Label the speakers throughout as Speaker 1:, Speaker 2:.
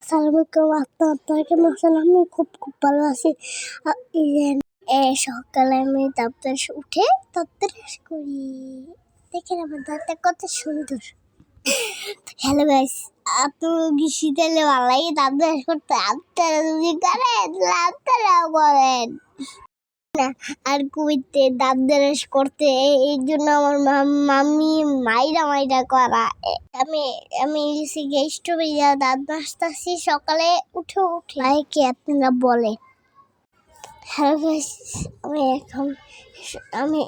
Speaker 1: আপনার কেমন আছেন? আমি খুব ভালো আছি। সকালে আমি দাঁত উঠে দাঁত করি, দেখেন আমার দাঁতটা কত সুন্দর। হ্যালো গাইস, আপনি শীতালে ভালো লাগে দাঁত ব্রাশ করতে? আপনারা যদি করেন আপনারাও করেন না। আর কুইতে দাঁত ব্রাশ করতে এই জন্য আমার মাম্মি মাইরা করা। আমি আমি স্ট্রবেরি দাঁত ব্রাশতাছি সকালে উঠে লাইকে আপনারা বলে। হ্যালো গাইস, আমি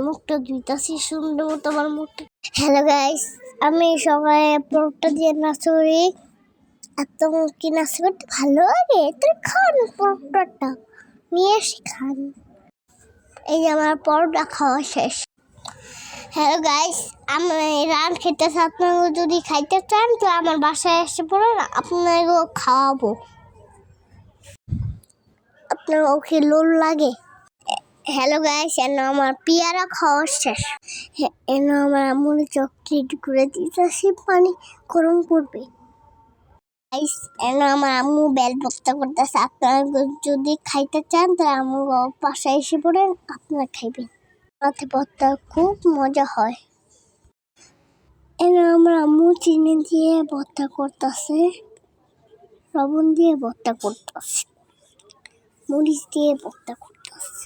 Speaker 1: মুখটা ধুইতাছি সুন্দর মতো আমার মুখটা। হ্যালো গাইস, আমি সবাই পরোটা দিয়ে নাস্তা করি। আপনার কি নাস্তা করতে ভালো লাগে? তুই খান পরোটাটা, নিয়ে এসে খান। এই যে আমার পরোটা খাওয়া শেষ। হ্যালো গাইস, আমি রান খেতেছি। আপনারা যদি খাইতে চান তো আমার বাসায় এসে পড়েন, আপনাকেও খাওয়াবো। আপনার ওকে লোল লাগে? হ্যালো গাইস, এন আমার পেয়ারা খাওয়া শেষ। এন আমার আম্মুর চকলেট করে দিতেছি, পানি গরম করবে। গাইস, এন আমার আম্মু বেল ভর্তা করতেছে। আপনারা যদি খাইতে চান তাহলে আম্মু পাশে এসে পড়েন, আপনারা খাইবেন। রাতে ভর্তা খুব মজা হয়। এন আমার আম্মু চিনি দিয়ে ভর্তা করতেছে, লবণ দিয়ে ভর্তা করতেছে, মরিচ দিয়ে ভর্তা করতেছে।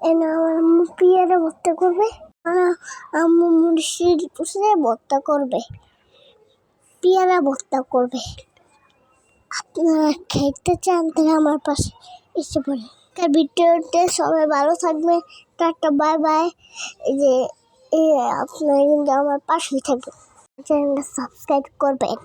Speaker 1: আমার আম্মু পেয়ারা ভর্তা করবে, আম্মু মরিচের পুষে ভর্তা করবে, পেয়ারা ভর্তা করবে। আপনারা খেতে চান তাহলে আমার পাশে এসে পড়ে। ভিডিওতে সবাই ভালো থাকবে, টাটা বাই বাই। এই যে আপনারা কিন্তু আমার পাশেই থাকবেন, চ্যানেলটা সাবস্ক্রাইব করবেন।